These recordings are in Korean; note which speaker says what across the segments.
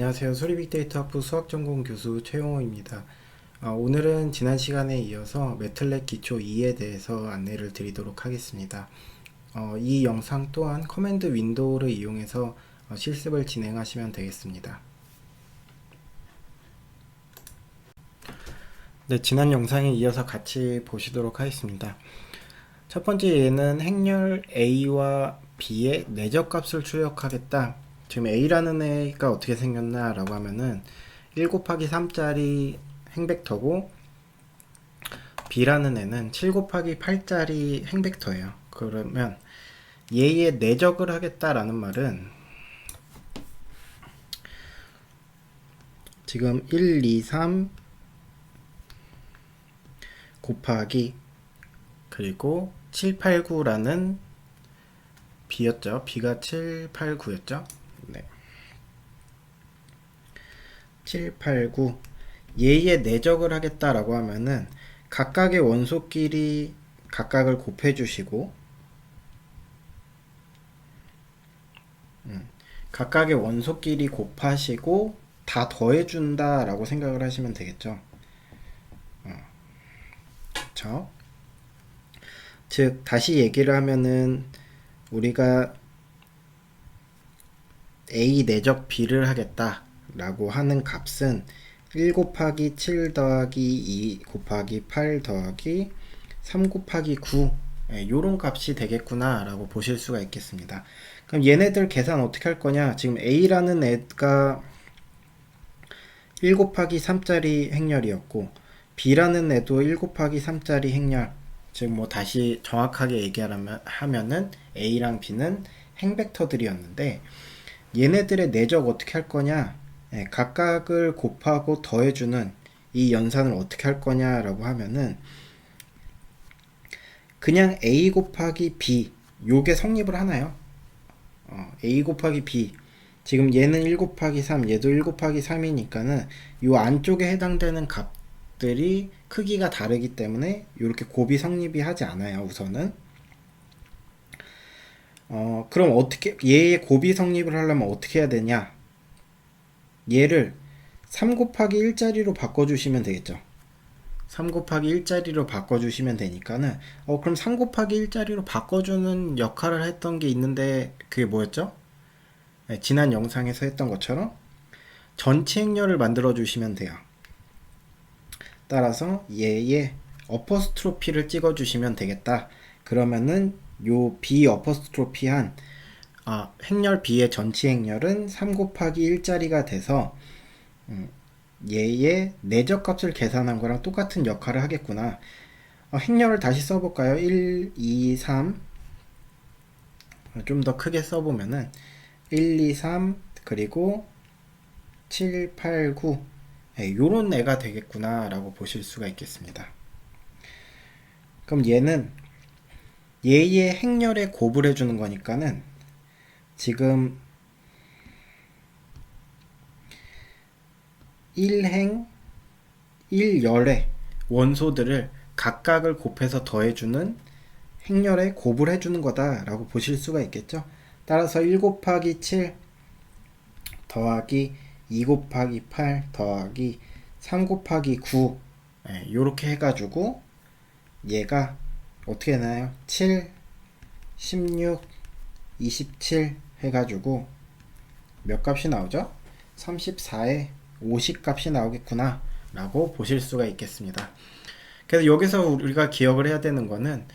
Speaker 1: 안녕하세요. 소리빅데이터 학부 수학전공 교수 최용호입니다. 오늘은 지난 시간에 이어서 매틀랩 기초 2에 대해서 안내를 드리도록 하겠습니다. 이 영상 또한 커맨드 윈도우를 이용해서 실습을 진행하시면 되겠습니다. 네, 지난 영상에 이어서 같이 보시도록 하겠습니다. 첫 번째 예는 행렬 A와 B의 내적값을 출력하겠다. 지금 A라는 애가 어떻게 생겼나 라고 하면은 1 곱하기 3짜리 행벡터고 B라는 애는 7 곱하기 8짜리 행벡터예요. 그러면 얘의 내적을 하겠다라는 말은 지금 1, 2, 3 곱하기 그리고 7, 8, 9라는 B였죠. B가 7, 8, 9였죠. 네. 7, 8, 9 얘의 내적을 하겠다라고 하면은 각각의 원소끼리 각각을 곱해 주시고 각각의 원소끼리 곱하시고 다 더해 준다 라고 생각을 하시면 되겠죠. 그쵸? 즉 다시 얘기를 하면은 우리가 A 내적 B를 하겠다 라고 하는 값은 1 곱하기 7 더하기 2 곱하기 8 더하기 3 곱하기 9 요런 값이 되겠구나 라고 보실 수가 있겠습니다. 그럼 얘네들 계산 어떻게 할 거냐? 지금 A라는 애가 1 곱하기 3짜리 행렬이었고 B라는 애도 1 곱하기 3짜리 행렬, 즉 뭐 다시 정확하게 얘기하면은 A랑 B는 행벡터들이었는데 얘네들의 내적 어떻게 할 거냐? 각각을 곱하고 더해주는 이 연산을 어떻게 할 거냐라고 하면은 그냥 A 곱하기 B 요게 성립을 하나요? A 곱하기 B 지금 얘는 1 곱하기 3 얘도 1 곱하기 3이니까는 요 안쪽에 해당되는 값들이 크기가 다르기 때문에 이렇게 곱이 성립이 하지 않아요. 우선은 그럼 어떻게 얘의 곱이 성립을 하려면 어떻게 해야 되냐? 얘를 3 곱하기 1짜리로 바꿔주시면 되겠죠. 3 곱하기 1짜리로 바꿔주시면 되니까는 그럼 3 곱하기 1짜리로 바꿔주는 역할을 했던 게 있는데 그게 뭐였죠? 네, 지난 영상에서 했던 것처럼 전체 행렬을 만들어 주시면 돼요. 따라서 얘의 어퍼스트로피를 찍어 주시면 되겠다. 그러면은 요 B 어퍼스트로피한 행렬 B의 전체 행렬은 3 곱하기 1짜리가 돼서 얘의 내적 값을 계산한 거랑 똑같은 역할을 하겠구나. 행렬을 다시 써볼까요? 1, 2, 3 좀 더 크게 써보면은 1, 2, 3 그리고 7, 8, 9 요런 애가 되겠구나 라고 보실 수가 있겠습니다. 그럼 얘는 얘의 행렬에 곱을 해주는 거니까는 지금 1행 1열의 원소들을 각각을 곱해서 더해주는 행렬에 곱을 해주는 거다 라고 보실 수가 있겠죠. 따라서 1 곱하기 7 더하기 2 곱하기 8 더하기 3 곱하기 9 요렇게 해가지고 얘가 어떻게 되나요? 7, 16, 27 해가지고 몇 값이 나오죠? 34에 50 값이 나오겠구나 라고 보실 수가 있겠습니다. 그래서 여기서 우리가 기억을 해야 되는 거는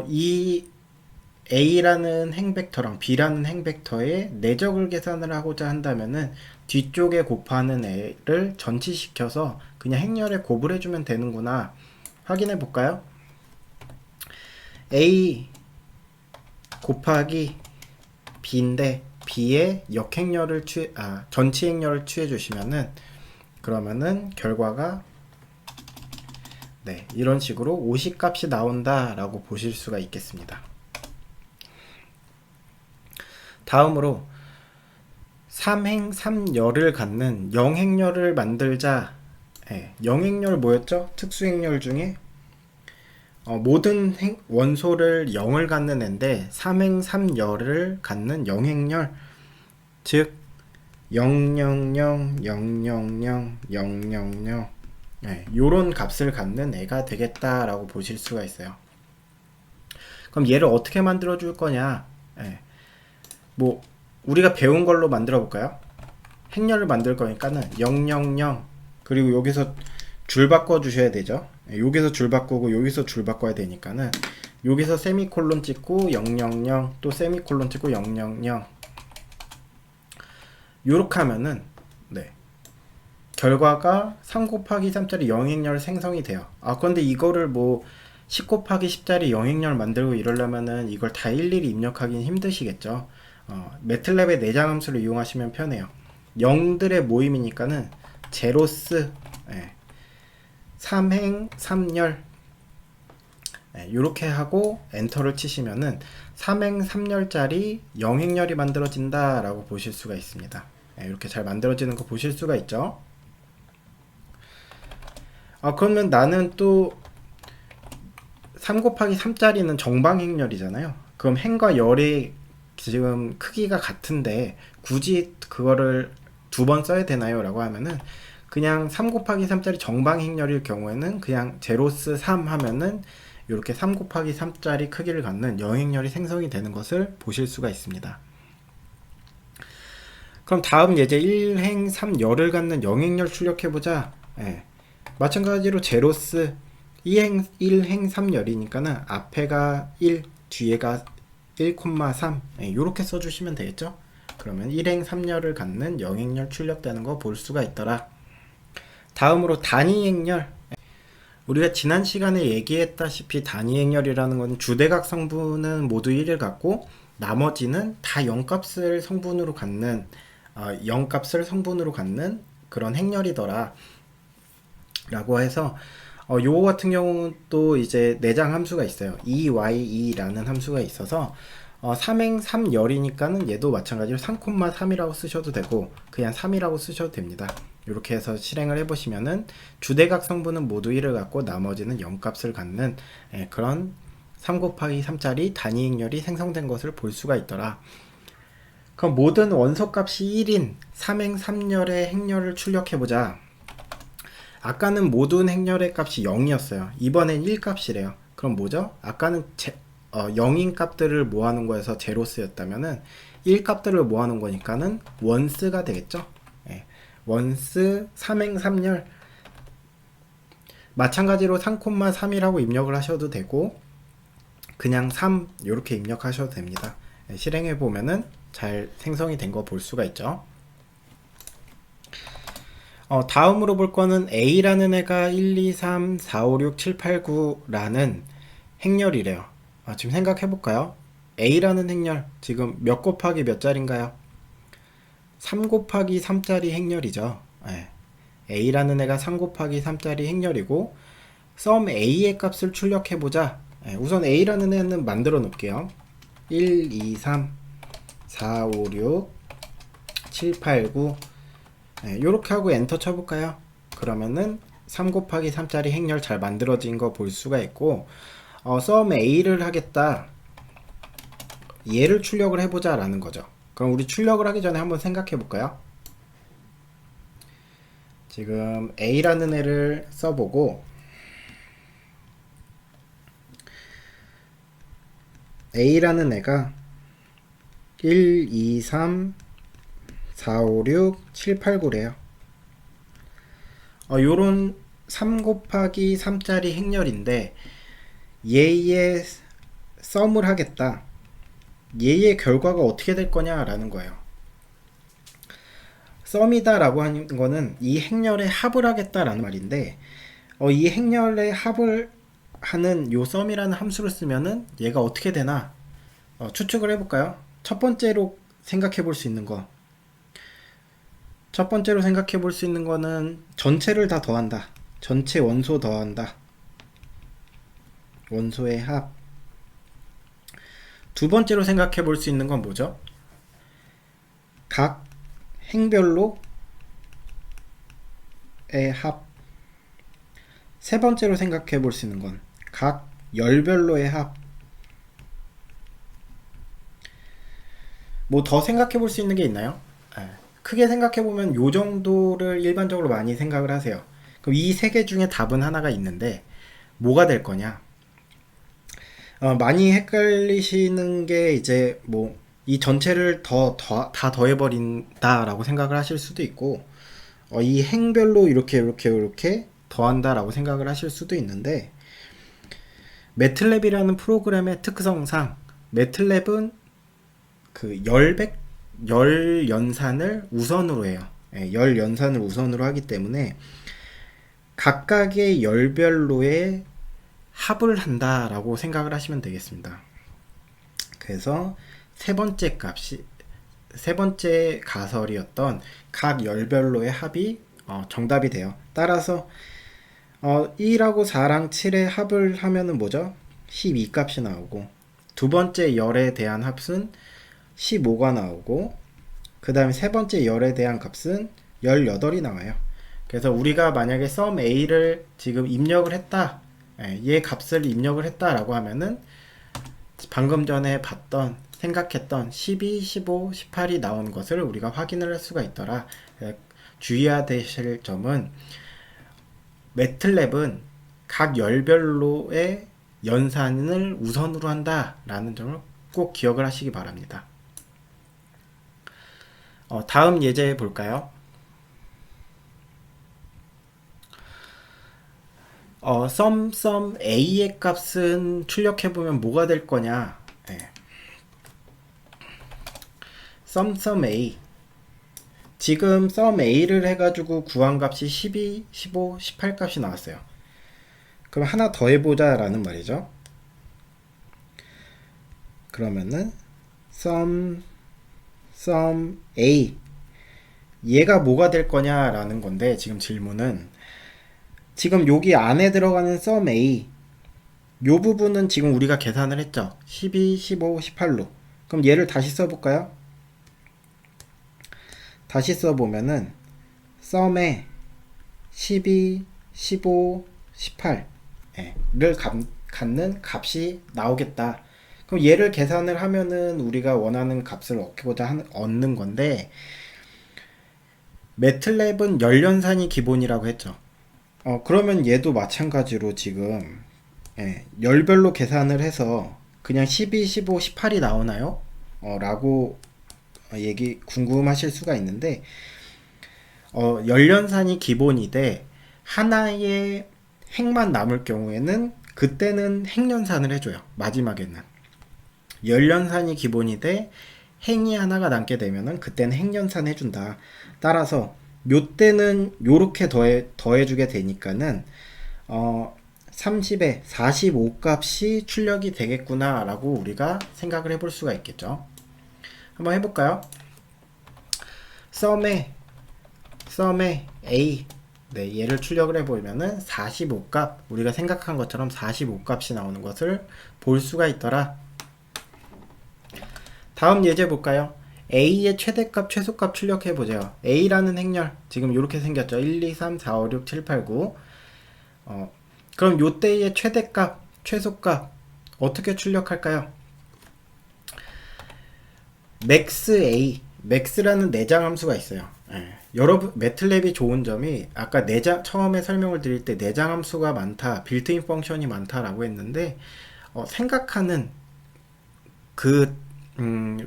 Speaker 1: 이 A라는 행벡터랑 B라는 행벡터의 내적을 계산을 하고자 한다면은 뒤쪽에 곱하는 애를 전치시켜서 그냥 행렬에 곱을 해주면 되는구나 확인해 볼까요? A 곱하기 B인데 B의 역행렬을 전치 행렬을 취해 주시면은 그러면은 결과가 이런 식으로 50 값이 나온다 라고 보실 수가 있겠습니다. 다음으로 3행 3열을 갖는 영행렬을 만들자. 영행렬 뭐였죠? 특수행렬 중에 모든 원소를 0을 갖는 애인데 3행 3열을 갖는 영행렬, 즉 000, 000, 000 요런 값을 갖는 애가 되겠다라고 보실 수가 있어요. 그럼 얘를 어떻게 만들어 줄 거냐? 뭐 우리가 배운 걸로 만들어 볼까요? 행렬을 만들 거니까는 000 그리고 여기서 줄 바꿔 주셔야 되죠. 여기서 줄 바꾸고 여기서 줄 바꿔야 되니까는 여기서 세미콜론 찍고 000 또 세미콜론 찍고 000 요렇게 하면은 결과가 3 곱하기 3짜리 영행렬 생성이 돼요. 그런데 이거를 뭐 10 곱하기 10짜리 영행렬 만들고 이러려면은 이걸 다 일일이 입력하기는 힘드시겠죠. 매틀랩의 내장 함수를 이용하시면 편해요. 0들의 모임이니까는 제로스 3행 3열 이렇게 하고 엔터를 치시면은 3행 3열짜리 영행렬이 만들어진다 라고 보실 수가 있습니다. 이렇게 잘 만들어지는 거 보실 수가 있죠. 그러면 나는 또 3 곱하기 3짜리는 정방행렬이잖아요. 그럼 행과 열의 지금 크기가 같은데 굳이 그거를 두 번 써야 되나요? 라고 하면은 그냥 3 곱하기 3짜리 정방행렬일 경우에는 그냥 제로스 3 하면은 이렇게 3 곱하기 3짜리 크기를 갖는 영행렬이 생성이 되는 것을 보실 수가 있습니다. 그럼 다음 예제 1행 3열을 갖는 영행렬 출력해보자. 마찬가지로 제로스 1행 3열이니까는 앞에가 1, 뒤에가 1,3 이렇게 써주시면 되겠죠. 그러면 1행 3열을 갖는 영행렬 출력되는 거 볼 수가 있더라. 다음으로 단위행렬. 우리가 지난 시간에 얘기했다시피 단위행렬이라는 건 주대각 성분은 모두 1을 갖고 나머지는 다 0값을 성분으로 갖는 0값을 성분으로 갖는 그런 행렬이더라 라고 해서 요거 같은 경우는 또 이제 내장 함수가 있어요. EYE라는 함수가 있어서 3행 3열이니까는 얘도 마찬가지로 3,3이라고 쓰셔도 되고 그냥 3이라고 쓰셔도 됩니다. 이렇게 해서 실행을 해보시면은 주대각 성분은 모두 1을 갖고 나머지는 0값을 갖는 그런 3 곱하기 3짜리 단위행렬이 생성된 것을 볼 수가 있더라. 그럼 모든 원소값이 1인 3행 3열의 행렬을 출력해보자. 아까는 모든 행렬의 값이 0이었어요. 이번엔 1값이래요. 그럼 뭐죠? 아까는 0인 값들을 모아놓은 거에서 제로스였다면은 1값들을 모아놓은 거니까는 원스가 되겠죠. 원스 3행 3열 마찬가지로 3,3이라고 입력을 하셔도 되고 그냥 3 이렇게 입력하셔도 됩니다. 실행해 보면은 잘 생성이 된 거 볼 수가 있죠. 다음으로 볼 거는 A라는 애가 1, 2, 3, 4, 5, 6, 7, 8, 9라는 행렬이래요. 지금 생각해 볼까요? A라는 행렬 지금 몇 곱하기 몇 짜리인가요? 3 곱하기 3짜리 행렬이죠. A라는 애가 3 곱하기 3짜리 행렬이고 썸 A의 값을 출력해 보자. 우선 A라는 애는 만들어 놓을게요. 1, 2, 3, 4, 5, 6, 7, 8, 9 요렇게 하고 엔터 쳐볼까요? 그러면은 3 곱하기 3짜리 행렬 잘 만들어진 거 볼 수가 있고 썸 A를 하겠다. 얘를 출력을 해보자 라는 거죠. 그럼 우리 출력을 하기 전에 한번 생각해 볼까요? 지금 A라는 애를 써보고 A라는 애가 1, 2, 3, 4, 5, 6, 7, 8, 9래요. 요런 3 곱하기 3짜리 행렬인데 얘의 썸을 하겠다. 얘의 결과가 어떻게 될 거냐 라는 거예요. 썸이다 라고 하는 거는 이 행렬의 합을 하겠다 라는 말인데 이 행렬의 합을 하는 요 썸이라는 함수를 쓰면은 얘가 어떻게 되나 추측을 해볼까요? 첫 번째로 생각해 볼 수 있는 거. 첫 번째로 생각해 볼 수 있는 거는 전체를 다 더한다. 전체 원소 더한다. 원소의 합. 두 번째로 생각해 볼 수 있는 건 뭐죠? 각 행별로의 합. 세 번째로 생각해 볼 수 있는 건 각 열별로의 합. 뭐 더 생각해 볼 수 있는 게 있나요? 크게 생각해보면 요 정도를 일반적으로 많이 생각을 하세요. 그럼 이 세 개 중에 답은 하나가 있는데 뭐가 될 거냐? 많이 헷갈리시는 게 이제 뭐 이 전체를 다 더해버린다라고 생각을 하실 수도 있고 이 행별로 이렇게 더한다라고 생각을 하실 수도 있는데 매틀랩이라는 프로그램의 특성상 매틀랩은 그 열 연산을 우선으로 해요. 열 연산을 우선으로 하기 때문에 각각의 열별로의 합을 한다라고 생각을 하시면 되겠습니다. 그래서 세 번째 가설이었던 각 열별로의 합이 정답이 돼요. 따라서 1하고 4랑 7의 합을 하면은 뭐죠? 12 값이 나오고 두 번째 열에 대한 합은 15가 나오고 그 다음에 세 번째 열에 대한 값은 18이 나와요. 그래서 우리가 만약에 sum a를 지금 입력을 했다, 얘 값을 입력을 했다라고 하면은 방금 전에 생각했던 12, 15, 18이 나온 것을 우리가 확인을 할 수가 있더라. 주의해야 되실 점은 매틀랩은 각 열별로의 연산을 우선으로 한다라는 점을 꼭 기억을 하시기 바랍니다. 다음 예제 볼까요? sum a의 값은 출력해보면 뭐가 될 거냐? sum a. 지금 sum a를 해가지고 구한 값이 12, 15, 18 값이 나왔어요. 그럼 하나 더 해보자 라는 말이죠. 그러면은 sum a 얘가 뭐가 될 거냐 라는 건데 지금 질문은 지금 여기 안에 들어가는 sum a 요 부분은 지금 우리가 계산을 했죠. 12, 15, 18로. 그럼 얘를 다시 써볼까요? 다시 써보면은 sum에 12, 15, 18를 갖는 값이 나오겠다. 그럼 얘를 계산을 하면은 우리가 원하는 값을 얻는 건데 매틀랩은 열연산이 기본이라고 했죠. 그러면 얘도 마찬가지로 지금 열별로 계산을 해서 그냥 12, 15, 18이 나오나요? 라고 궁금하실 수가 있는데 열연산이 기본이 돼 하나의 행만 남을 경우에는 그때는 행연산을 해줘요. 마지막에는 열연산이 기본이 돼 행이 하나가 남게 되면은 그때는 행연산 해준다. 따라서 요때는 요렇게 더해주게 되니까는 30에 45 값이 출력이 되겠구나 라고 우리가 생각을 해볼 수가 있겠죠. 한번 해볼까요? sum에 a 얘를 출력을 해보면은 45 값, 우리가 생각한 것처럼 45 값이 나오는 것을 볼 수가 있더라. 다음 예제 볼까요? a의 최대값, 최소값 출력해보죠. a라는 행렬 지금 이렇게 생겼죠. 1, 2, 3, 4, 5, 6, 7, 8, 9. 그럼 요때의 최대값, 최소값 어떻게 출력할까요? max라는 내장 함수가 있어요. 여러분 매틀랩이 좋은 점이 아까 처음에 설명을 드릴 때 내장 함수가 많다, 빌트인 펑션이 많다라고 했는데 생각하는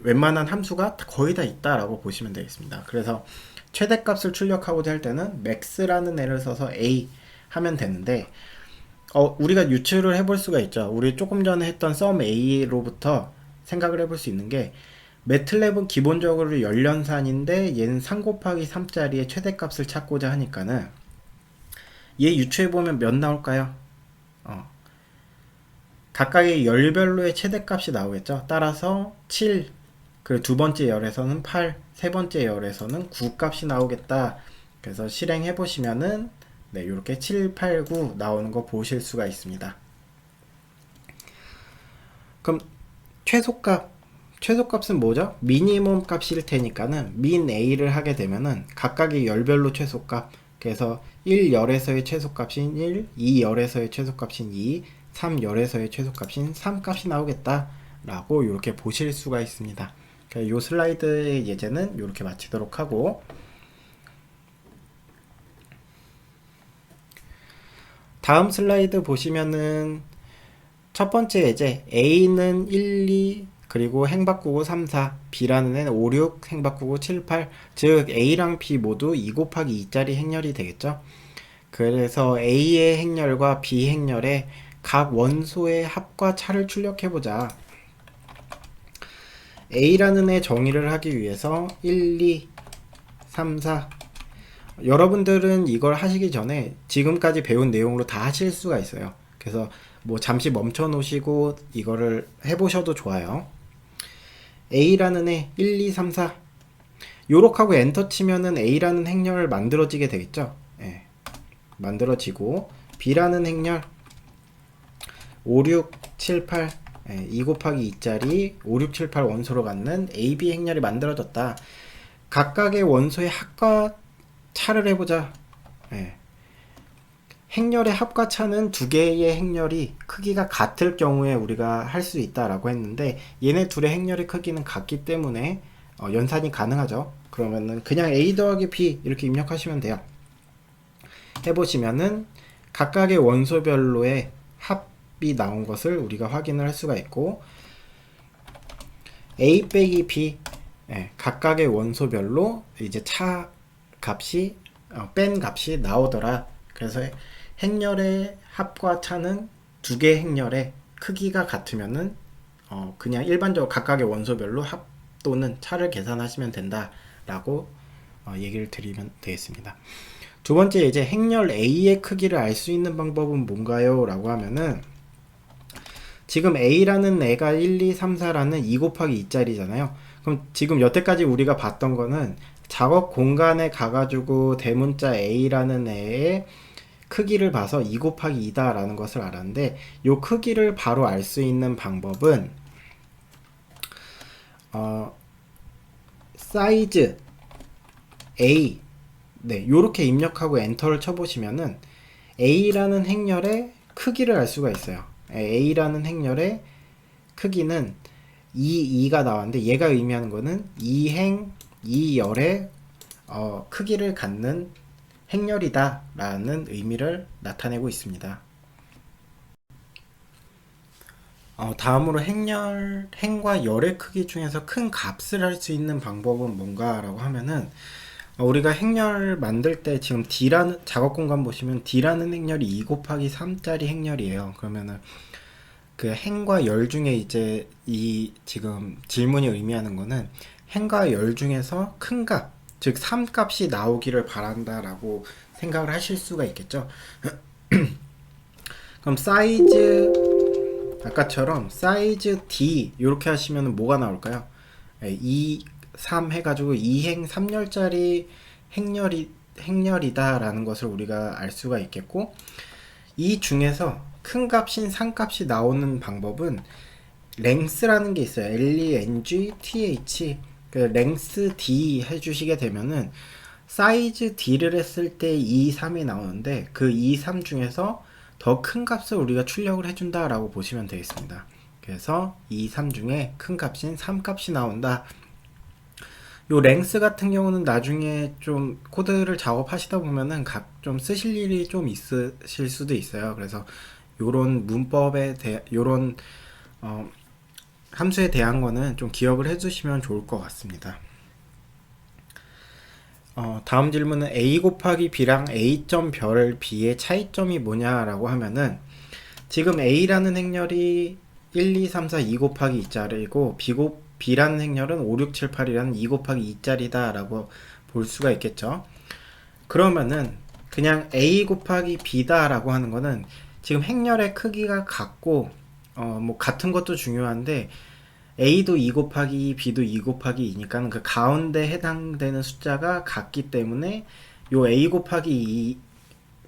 Speaker 1: 웬만한 함수가 거의 다 있다라고 보시면 되겠습니다. 그래서 최대값을 출력하고자 할 때는 max라는 애를 써서 a 하면 되는데 우리가 유추를 해볼 수가 있죠. 우리 조금 전에 했던 sum a로부터 생각을 해볼 수 있는 게 매틀랩은 기본적으로 열연산인데 얘는 3 곱하기 3짜리의 최대값을 찾고자 하니까는 얘 유추해보면 몇 나올까요? 각각의 열별로의 최대값이 나오겠죠. 따라서 7, 그리고 두 번째 열에서는 8, 세 번째 열에서는 9 값이 나오겠다. 그래서 실행해보시면은 이렇게 7, 8, 9 나오는 거 보실 수가 있습니다. 그럼 최소값은 뭐죠? 미니멈 값일 테니까는 min a를 하게 되면은 각각의 열별로 최소값, 그래서 1열에서의 최소값인 1, 2열에서의 최소값인 2, 3열에서의 최소값인 3 값이 나오겠다 라고 이렇게 보실 수가 있습니다. 이 슬라이드의 예제는 이렇게 마치도록 하고, 다음 슬라이드 보시면은 첫 번째 예제 A는 1, 2 그리고 행 바꾸고 3, 4, B라는 애는 5, 6, 행 바꾸고 7, 8, 즉 A랑 B 모두 2 곱하기 2짜리 행렬이 되겠죠. 그래서 A의 행렬과 B 행렬의 각 원소의 합과 차를 출력해보자. A라는 애 정의를 하기 위해서 1, 2, 3, 4, 여러분들은 이걸 하시기 전에 지금까지 배운 내용으로 다 하실 수가 있어요. 그래서 뭐 잠시 멈춰 놓으시고 이거를 해보셔도 좋아요. A라는 애 1, 2, 3, 4 요렇게 하고 엔터 치면은 A라는 행렬 만들어지게 되겠죠. 예, 만들어지고 B라는 행렬 5, 6, 7, 8 2 곱하기 2짜리 5, 6, 7, 8 원소로 갖는 AB 행렬이 만들어졌다. 각각의 원소의 합과 차를 해보자. 예. 행렬의 합과 차는 두 개의 행렬이 크기가 같을 경우에 우리가 할 수 있다라고 했는데, 얘네 둘의 행렬의 크기는 같기 때문에 연산이 가능하죠. 그러면은 그냥 A 더하기 B 이렇게 입력하시면 돼요. 해보시면은 각각의 원소별로의 합이 나온 것을 우리가 확인을 할 수가 있고, A 빼기 B 각각의 원소별로 이제 차 값이 뺀 값이 나오더라. 그래서 행렬의 합과 차는 두 개의 행렬의 크기가 같으면은 그냥 일반적으로 각각의 원소별로 합 또는 차를 계산하시면 된다라고 얘기를 드리면 되겠습니다. 두 번째, 이제 행렬 A의 크기를 알 수 있는 방법은 뭔가요? 라고 하면은, 지금 A라는 애가 1, 2, 3, 4라는 2 곱하기 2짜리잖아요. 그럼 지금 여태까지 우리가 봤던 거는 작업 공간에 가가지고 대문자 A라는 애의 크기를 봐서 2 곱하기 2다 라는 것을 알았는데, 이 크기를 바로 알 수 있는 방법은 사이즈 A 요렇게 입력하고 엔터를 쳐보시면은 A라는 행렬의 크기를 알 수가 있어요. A라는 행렬의 크기는 2가 나왔는데, 얘가 의미하는 거는 2행 2열의 크기를 갖는 행렬이다 라는 의미를 나타내고 있습니다. 다음으로 행과 열의 크기 중에서 큰 값을 할 수 있는 방법은 뭔가 라고 하면은, 우리가 행렬 만들 때 지금 D라는 작업 공간 보시면 D라는 행렬이 2 곱하기 3짜리 행렬이에요. 그러면은 그 행과 열 중에 이제 이 지금 질문이 의미하는 거는 행과 열 중에서 큰 값, 즉 3 값이 나오기를 바란다라고 생각을 하실 수가 있겠죠. 그럼 사이즈, 아까처럼 사이즈 D 이렇게 하시면 뭐가 나올까요? 2, 3 해가지고 2행 3열짜리 행렬이다 라는 것을 우리가 알 수가 있겠고, 이 중에서 큰 값인 3 값이 나오는 방법은 length라는 게 있어요. length. 그 length D 해주시게 되면은 사이즈 D를 했을 때 2, 3이 나오는데, 그 2, 3 중에서 더 큰 값을 우리가 출력을 해준다 라고 보시면 되겠습니다. 그래서 2, 3 중에 큰 값인 3 값이 나온다. 요 length 같은 경우는 나중에 좀 코드를 작업하시다 보면은 좀 쓰실 일이 좀 있으실 수도 있어요. 그래서 요런 문법에 요런 함수에 대한 거는 좀 기억을 해주시면 좋을 것 같습니다. 다음 질문은 A 곱하기 B랑 A점 별 B의 차이점이 뭐냐라고 하면은, 지금 A라는 행렬이 1, 2, 3, 4, 2 곱하기 2짜리고 B라는 행렬은 5, 6, 7, 8이라는 2 곱하기 2짜리다 라고 볼 수가 있겠죠. 그러면은 그냥 A 곱하기 B다 라고 하는 거는 지금 행렬의 크기가 같고, 뭐 같은 것도 중요한데 A도 2 곱하기 2, B도 2 곱하기 2니까 그 가운데 해당되는 숫자가 같기 때문에 요 A 곱하기 2,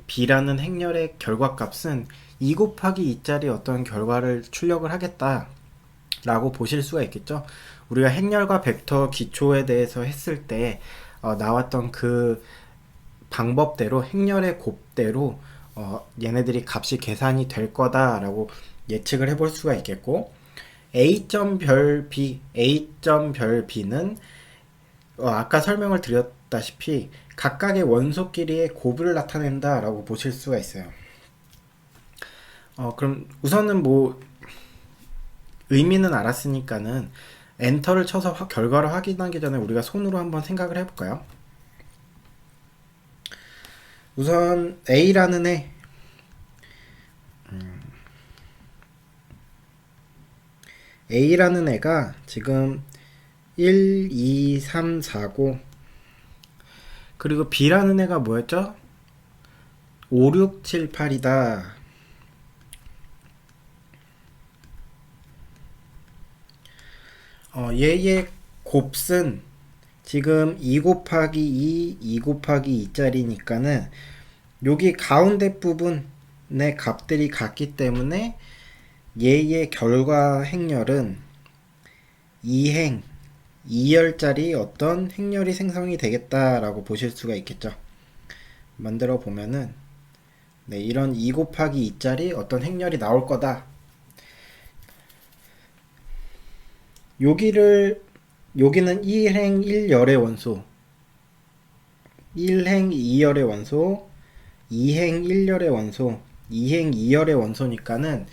Speaker 1: B라는 행렬의 결과값은 2 곱하기 2짜리 어떤 결과를 출력을 하겠다 라고 보실 수가 있겠죠. 우리가 행렬과 벡터 기초에 대해서 했을 때 나왔던 그 방법대로, 행렬의 곱대로 얘네들이 값이 계산이 될 거다 라고 예측을 해볼 수가 있겠고, A점 별 B, A점 별 B는 아까 설명을 드렸다시피 각각의 원소끼리의 곱을 나타낸다 라고 보실 수가 있어요. 그럼 우선은 뭐 의미는 알았으니까는 엔터를 쳐서 결과를 확인하기 전에 우리가 손으로 한번 생각을 해볼까요? 우선 A라는 애 A라는 애가 지금 1, 2, 3, 4고 그리고 B라는 애가 뭐였죠? 5, 6, 7, 8이다. 얘의 곱은 지금 2 곱하기 2, 2 곱하기 2짜리니까는 여기 가운데 부분의 값들이 같기 때문에 얘의 결과 행렬은 2행, 2열짜리 어떤 행렬이 생성이 되겠다라고 보실 수가 있겠죠. 만들어 보면은 이런 2 곱하기 2짜리 어떤 행렬이 나올 거다. 여기는 1행 1열의 원소, 1행 2열의 원소, 2행 1열의 원소, 2행 2열의 원소니까는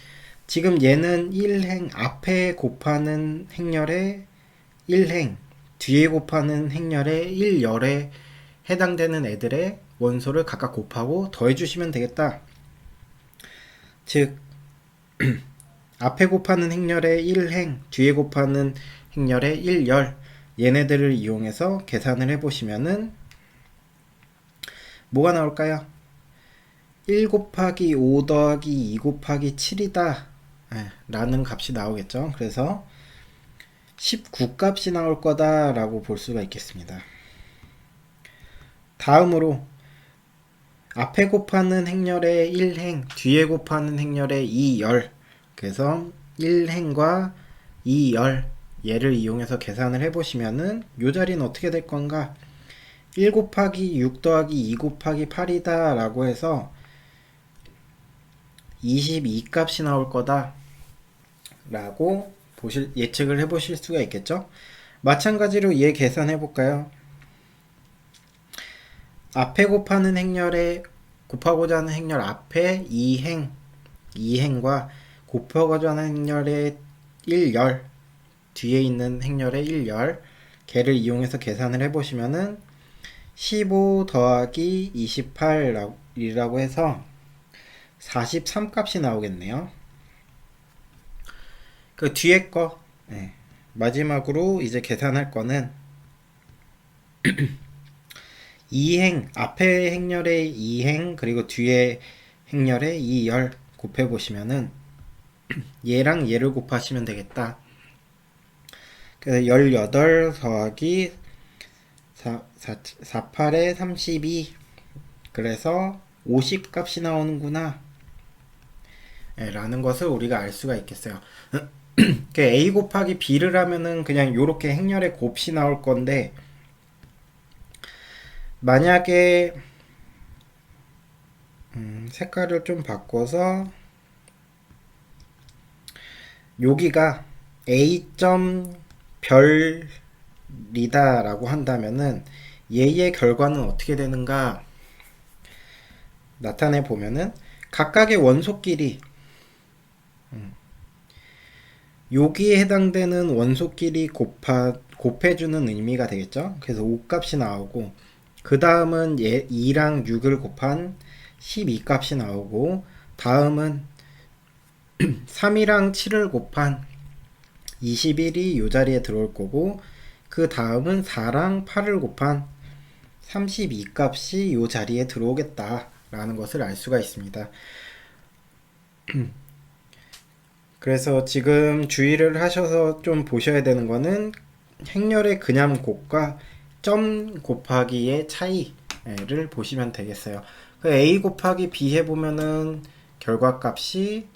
Speaker 1: 지금 얘는 1행 앞에 곱하는 행렬의 1행, 뒤에 곱하는 행렬의 1열에 해당되는 애들의 원소를 각각 곱하고 더해주시면 되겠다. 즉 앞에 곱하는 행렬의 1행, 뒤에 곱하는 행렬의 1열 얘네들을 이용해서 계산을 해보시면은 뭐가 나올까요? 1 곱하기 5 더하기 2 곱하기 7이다 라는 값이 나오겠죠. 그래서 19 값이 나올 거다 라고 볼 수가 있겠습니다. 다음으로 앞에 곱하는 행렬의 1행, 뒤에 곱하는 행렬의 2열 그래서 1행과 2열 얘를 이용해서 계산을 해보시면은 요 자리는 어떻게 될 건가? 1 곱하기 6 더하기 2 곱하기 8이다 라고 해서 22 값이 나올 거다 라고 예측을 해보실 수가 있겠죠. 마찬가지로 얘 계산해 볼까요? 앞에 곱하는 행렬에 곱하고자 하는 행렬 앞에 2행과 곱하고자 하는 행렬의 1열 뒤에 있는 행렬의 1열 걔를 이용해서 계산을 해보시면은 15 더하기 28이라고 해서 43 값이 나오겠네요. 그 뒤에 거 마지막으로 이제 계산할 거는 2행 앞에 행렬의 2행 그리고 뒤에 행렬의 2열 곱해 보시면은 얘랑 얘를 곱하시면 되겠다. 그래서 18 더하기 48에 32 그래서 50 값이 나오는구나 라는 것을 우리가 알 수가 있겠어요. A 곱하기 B를 하면은 그냥 요렇게 행렬의 곱이 나올 건데 만약에 색깔을 좀 바꿔서 여기가 A점 별이다 라고 한다면은 얘의 결과는 어떻게 되는가 나타내 보면은 각각의 원소끼리 여기에 해당되는 원소끼리 곱해주는 의미가 되겠죠. 그래서 5 값이 나오고 그 다음은 2랑 6을 곱한 12 값이 나오고 다음은 3이랑 7을 곱한 21이 이 자리에 들어올 거고 그 다음은 4랑 8을 곱한 32 값이 이 자리에 들어오겠다 라는 것을 알 수가 있습니다. 그래서 지금 주의를 하셔서 좀 보셔야 되는 거는 행렬의 그냥 곱과 점 곱하기의 차이를 보시면 되겠어요. A 곱하기 B 해보면은 결과값이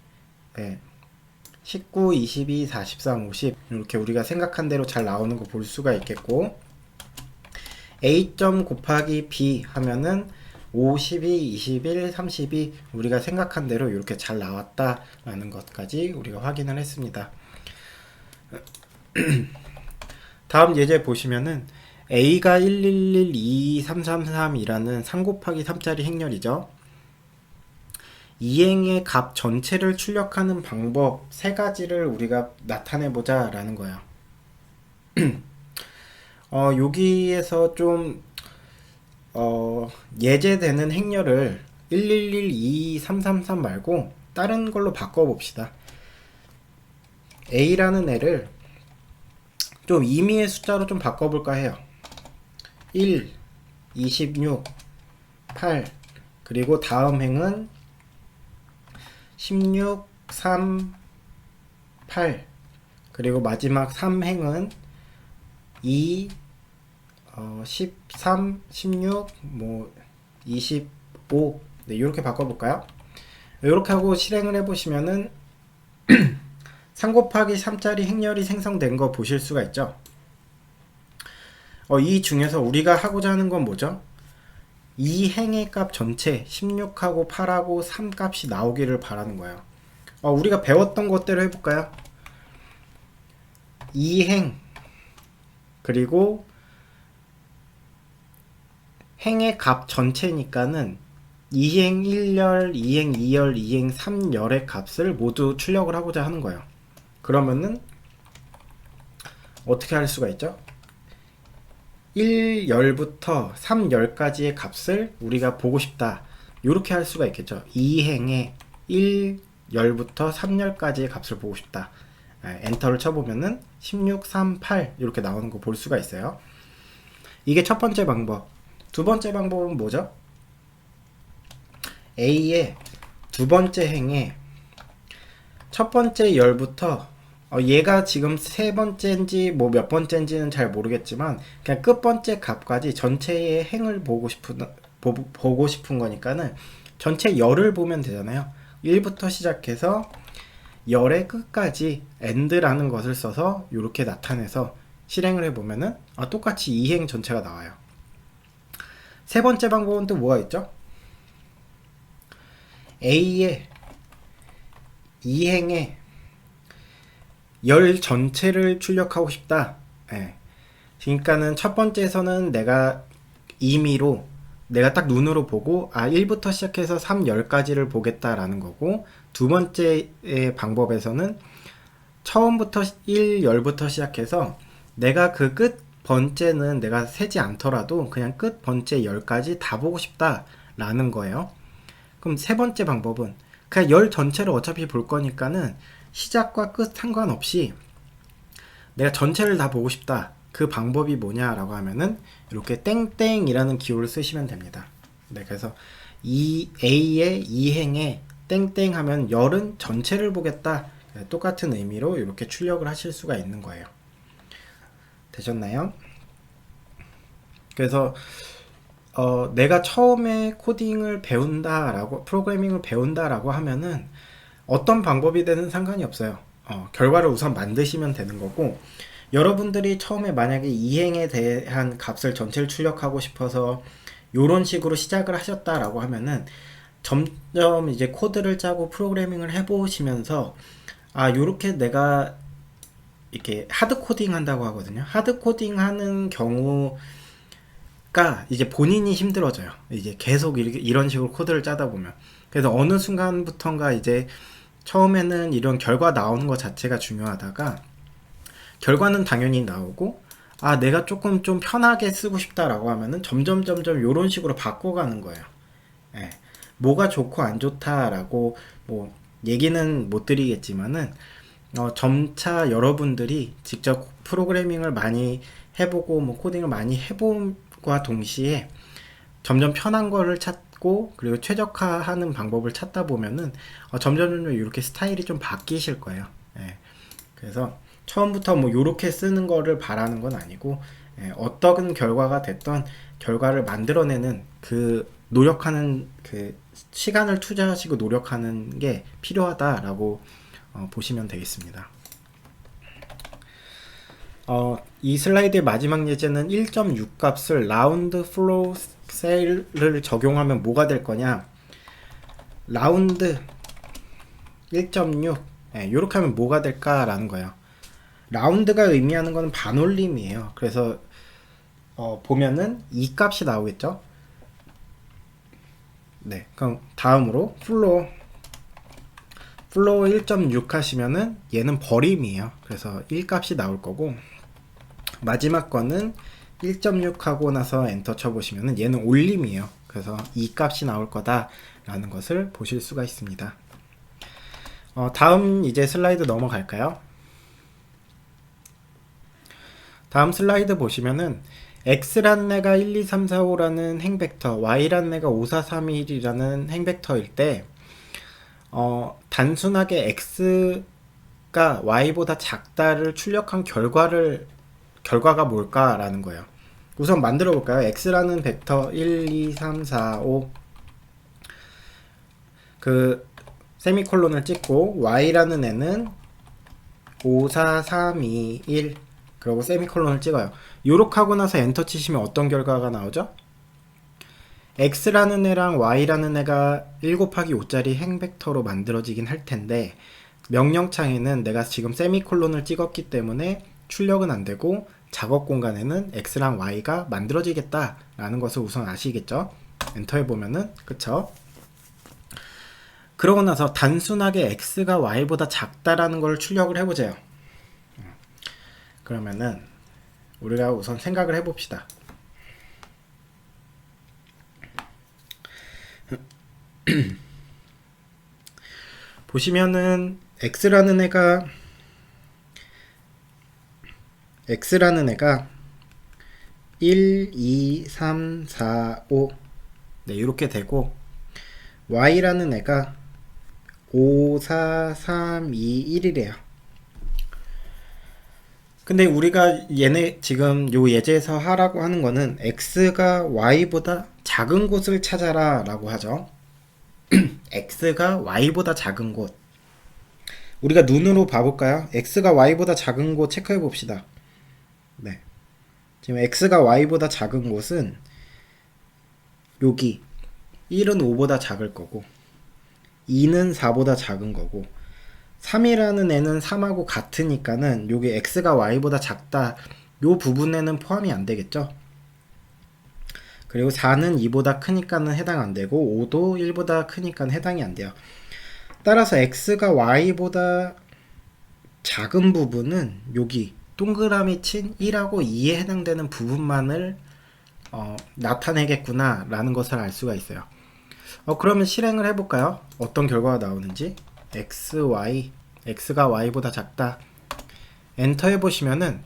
Speaker 1: 19, 22, 43, 50 이렇게 우리가 생각한 대로 잘 나오는 거 볼 수가 있겠고 A점 곱하기 B 하면은 52, 21, 32 우리가 생각한 대로 이렇게 잘 나왔다라는 것까지 우리가 확인을 했습니다. 다음 예제 보시면은 A가 1112333이라는 3 곱하기 3짜리 행렬이죠. 이행의 값 전체를 출력하는 방법 세 가지를 우리가 나타내보자 라는 거예요. 여기에서 좀 예제되는 행렬을 1112333 말고 다른 걸로 바꿔봅시다. A라는 애를 좀 임의의 숫자로 좀 바꿔볼까 해요. 1, 26, 8 그리고 다음 행은 16, 3, 8 그리고 마지막 3행은 2, 13, 16, 25 네, 이렇게 바꿔볼까요? 이렇게 하고 실행을 해보시면은 3 곱하기 3짜리 행렬이 생성된 거 보실 수가 있죠. 이 중에서 우리가 하고자 하는 건 뭐죠? 이 행의 값 전체 16하고 8하고 3 값이 나오기를 바라는 거예요. 우리가 배웠던 것대로 해볼까요? 이 행 그리고 행의 값 전체니까는 2행 1열, 2행 2열, 2행 3열의 값을 모두 출력을 하고자 하는 거예요. 그러면은 어떻게 할 수가 있죠? 1열부터 3열까지의 값을 우리가 보고 싶다. 이렇게 할 수가 있겠죠. 2행의 1열부터 3열까지의 값을 보고 싶다. 엔터를 쳐보면은 16, 3, 8 이렇게 나오는 거 볼 수가 있어요. 이게 첫 번째 방법. 두 번째 방법은 뭐죠? A의 두 번째 행에 첫 번째 열부터 얘가 지금 세 번째인지 뭐 몇 번째인지는 잘 모르겠지만 그냥 끝 번째 값까지 전체의 행을 보고 싶은 거니까는 전체 열을 보면 되잖아요. 1부터 시작해서 열의 끝까지 end라는 것을 써서 이렇게 나타내서 실행을 해보면은 똑같이 2행 전체가 나와요. 세 번째 방법은 또 뭐가 있죠? A의 2행에 열 전체를 출력하고 싶다. 그러니까는 첫 번째에서는 내가 임의로 내가 딱 눈으로 보고 1부터 시작해서 3열까지를 보겠다라는 거고, 두 번째의 방법에서는 처음부터 1열부터 시작해서 내가 그 끝 번째는 내가 세지 않더라도 그냥 끝 번째 열까지 다 보고 싶다라는 거예요. 그럼 세 번째 방법은 그냥 열 전체를 어차피 볼 거니까는 시작과 끝 상관없이 내가 전체를 다 보고 싶다. 그 방법이 뭐냐라고 하면은 이렇게 땡땡이라는 기호를 쓰시면 됩니다. 네, 그래서 이 A의 이행에 땡땡 하면 열은 전체를 보겠다. 똑같은 의미로 이렇게 출력을 하실 수가 있는 거예요. 되셨나요? 그래서 내가 처음에 코딩을 배운다라고, 프로그래밍을 배운다라고 하면은 어떤 방법이 되든 상관이 없어요. 결과를 우선 만드시면 되는 거고, 여러분들이 처음에 만약에 이행에 대한 값을 전체를 출력하고 싶어서 요런 식으로 시작을 하셨다라고 하면은 점점 이제 코드를 짜고 프로그래밍을 해보시면서 요렇게 내가 이렇게 하드 코딩 한다고 하거든요. 하드 코딩 하는 경우가 이제 본인이 힘들어져요. 이제 계속 이런 식으로 코드를 짜다 보면. 그래서 어느 순간부턴가 이제 처음에는 이런 결과 나오는 것 자체가 중요하다가 결과는 당연히 나오고 내가 조금 좀 편하게 쓰고 싶다라고 하면은 점점 이런 식으로 바꿔가는 거예요. 뭐가 좋고 안 좋다라고 뭐 얘기는 못 드리겠지만은 점차 여러분들이 직접 프로그래밍을 많이 해보고 뭐 코딩을 많이 해봄과 동시에 점점 편한 거를 찾고 그리고 최적화하는 방법을 찾다 보면은 점점 이렇게 스타일이 좀 바뀌실 거예요. 그래서 처음부터 뭐 요렇게 쓰는 거를 바라는 건 아니고 어떤 결과가 됐던 결과를 만들어내는 그 노력하는 그 시간을 투자하시고 노력하는 게 필요하다라고 보시면 되겠습니다. 이 슬라이드의 마지막 예제는 1.6 값을 라운드 플로우 셀을 적용하면 뭐가 될 거냐. 라운드 1.6 이렇게 하면 뭐가 될까라는 거예요. 라운드가 의미하는 거는 반올림이에요. 그래서 보면은 이 값이 나오겠죠. 네, 그럼 다음으로 플로어 1.6 하시면은 얘는 버림이에요. 그래서 1 값이 나올 거고, 마지막 거는 1.6 하고 나서 엔터 쳐보시면은 얘는 올림이에요. 그래서 이 값이 나올 거다라는 것을 보실 수가 있습니다. 다음 이제 슬라이드 넘어갈까요? 다음 슬라이드 보시면은 x라는 애가 1, 2, 3, 4, 5라는 행벡터, y라는 애가 5, 4, 3, 2, 1이라는 행벡터일 때 단순하게 x가 y보다 작다를 출력한 결과가 뭘까라는 거예요. 우선 만들어 볼까요? x라는 벡터 1, 2, 3, 4, 5 그 세미콜론을 찍고 y라는 애는 5, 4, 3, 2, 1 그리고 세미콜론을 찍어요. 요렇게 하고 나서 엔터 치시면 어떤 결과가 나오죠? x라는 애랑 y라는 애가 1 곱하기 5짜리 행벡터로 만들어지긴 할 텐데, 명령창에는 내가 지금 세미콜론을 찍었기 때문에 출력은 안 되고 작업 공간에는 x랑 y가 만들어지겠다 라는 것을 우선 아시겠죠? 엔터 해보면은, 그쵸? 그러고 나서 단순하게 x가 y보다 작다라는 걸 출력을 해보세요. 그러면은 우리가 우선 생각을 해봅시다. 보시면은 x라는 애가 1, 2, 3, 4, 5 네, 이렇게 되고, y라는 애가 5, 4, 3, 2, 1이래요. 근데 우리가 얘네 지금 요 예제에서 하라고 하는 거는 x가 y보다 작은 곳을 찾아라 라고 하죠. x가 y보다 작은 곳, 우리가 눈으로 봐볼까요? x가 y보다 작은 곳 체크해 봅시다. 네, 지금 x가 y보다 작은 곳은 여기 1은 5보다 작을 거고, 2는 4보다 작은 거고, 3이라는 애는 3하고 같으니까는 여기 x가 y보다 작다 요 부분에는 포함이 안 되겠죠. 그리고 4는 2보다 크니까는 해당 안 되고, 5도 1보다 크니까 해당이 안 돼요. 따라서 x가 y보다 작은 부분은 여기 동그라미 친 1하고 2에 해당되는 부분만을 나타내겠구나 라는 것을 알 수가 있어요. 그러면 실행을 해볼까요? 어떤 결과가 나오는지. x가 y보다 작다 엔터 해보시면은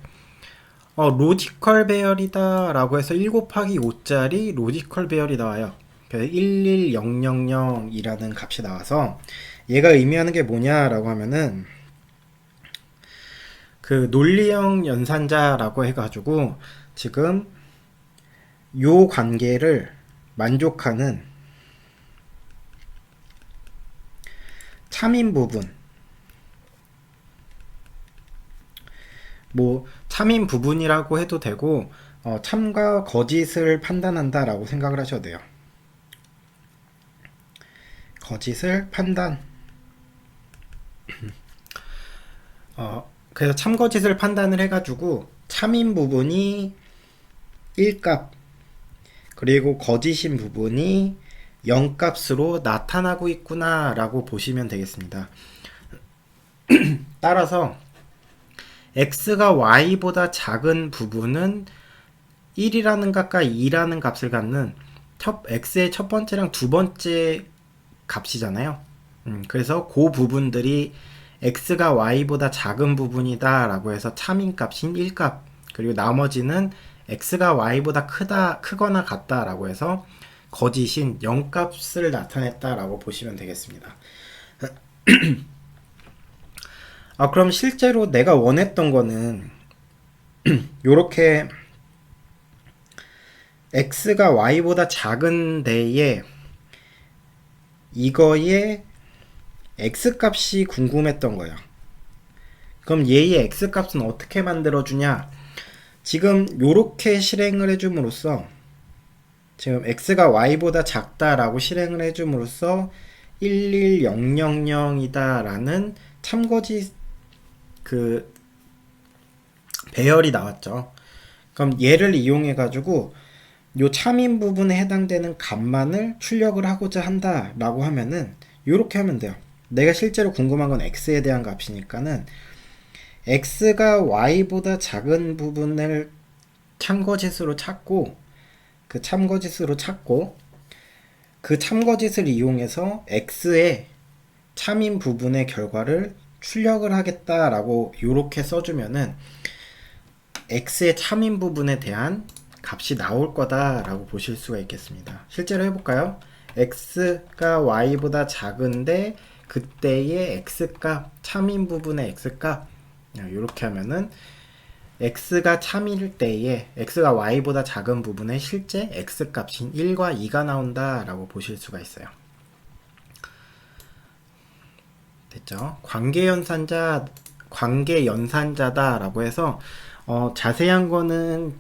Speaker 1: 로지컬 배열이다 라고 해서 1 곱하기 5짜리 로지컬 배열이 나와요. 그래서 11000 이라는 값이 나와서 얘가 의미하는 게 뭐냐 라고 하면은 그 논리형 연산자라고 해가지고 지금 요 관계를 만족하는 참인 부분, 뭐 참인 부분이라고 해도 되고 참과 거짓을 판단한다 라고 생각을 하셔도 돼요. 거짓을 판단 그래서 참거짓을 판단을 해가지고 참인 부분이 1값 그리고 거짓인 부분이 0값으로 나타나고 있구나 라고 보시면 되겠습니다. 따라서 x가 y보다 작은 부분은 1이라는 값과 2라는 값을 갖는 x의 첫 번째랑 두 번째 값이잖아요. 그래서 그 부분들이 x가 y보다 작은 부분이다 라고 해서 참인 값인 1값, 그리고 나머지는 x가 y보다 크거나 같다 라고 해서 거짓인 0값을 나타냈다 라고 보시면 되겠습니다. 그럼 실제로 내가 원했던 거는 요렇게 x가 y보다 작은 데에 이거의 x값이 궁금했던 거예요. 그럼 얘의 x값은 어떻게 만들어주냐? 지금 요렇게 실행을 해줌으로써, 지금 x가 y보다 작다라고 실행을 해줌으로써 11000이다 라는 참거짓 배열이 나왔죠. 그럼 얘를 이용해 가지고 요 참인 부분에 해당되는 값만을 출력을 하고자 한다라고 하면은 이렇게 하면 돼요. 내가 실제로 궁금한 건 x에 대한 값이니까는 x가 y보다 작은 부분을 참거짓으로 찾고 그 참거짓을 이용해서 x의 참인 부분의 결과를 출력을 하겠다라고 이렇게 써주면은 x의 참인 부분에 대한 값이 나올 거다라고 보실 수가 있겠습니다. 실제로 해볼까요? x가 y보다 작은데 그때의 x값, 참인 부분의 x값 이렇게 하면은 x가 참일 때에 x가 y보다 작은 부분의 실제 x값인 1과 2가 나온다라고 보실 수가 있어요. 됐죠? 관계연산자다라고 해서 자세한 거는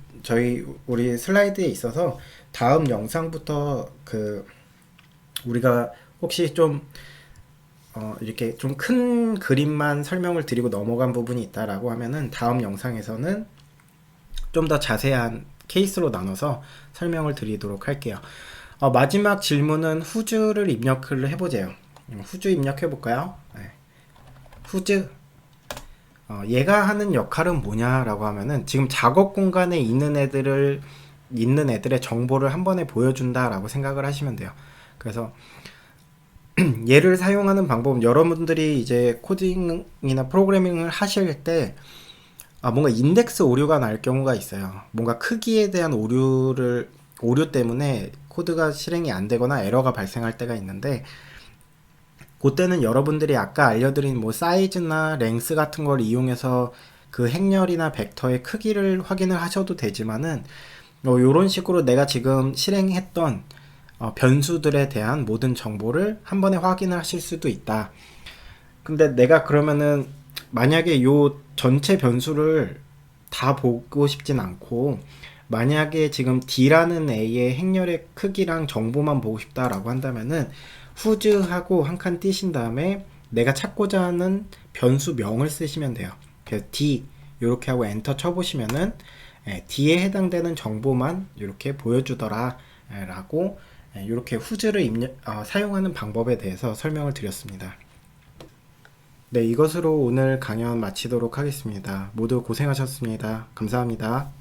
Speaker 1: 우리 슬라이드에 있어서 다음 영상부터 우리가 혹시 좀 이렇게 좀 큰 그림만 설명을 드리고 넘어간 부분이 있다라고 하면은 다음 영상에서는 좀 더 자세한 케이스로 나눠서 설명을 드리도록 할게요. 마지막 질문은 후즈를 입력을 해보세요. 후즈 입력해 볼까요? 네. 후즈 얘가 하는 역할은 뭐냐라고 하면은 지금 작업 공간에 있는 애들의 정보를 한 번에 보여준다라고 생각을 하시면 돼요. 그래서 얘를 사용하는 방법은 여러분들이 이제 코딩이나 프로그래밍을 하실 때 뭔가 인덱스 오류가 날 경우가 있어요. 뭔가 크기에 대한 오류 때문에 코드가 실행이 안 되거나 에러가 발생할 때가 있는데 그때는 여러분들이 아까 알려드린 뭐 사이즈나 랭스 같은 걸 이용해서 그 행렬이나 벡터의 크기를 확인을 하셔도 되지만은 요런 식으로 내가 지금 실행했던 변수들에 대한 모든 정보를 한 번에 확인을 하실 수도 있다. 근데 내가 그러면은 만약에 요 전체 변수를 다 보고 싶진 않고 만약에 지금 D라는 A의 행렬의 크기랑 정보만 보고 싶다라고 한다면은 후즈하고 한 칸 띄신 다음에 내가 찾고자 하는 변수명을 쓰시면 돼요. 그래서 D 이렇게 하고 엔터 쳐보시면은 D에 해당되는 정보만 이렇게 보여주더라 라고 이렇게 후즈를 사용하는 방법에 대해서 설명을 드렸습니다. 네, 이것으로 오늘 강연 마치도록 하겠습니다. 모두 고생하셨습니다. 감사합니다.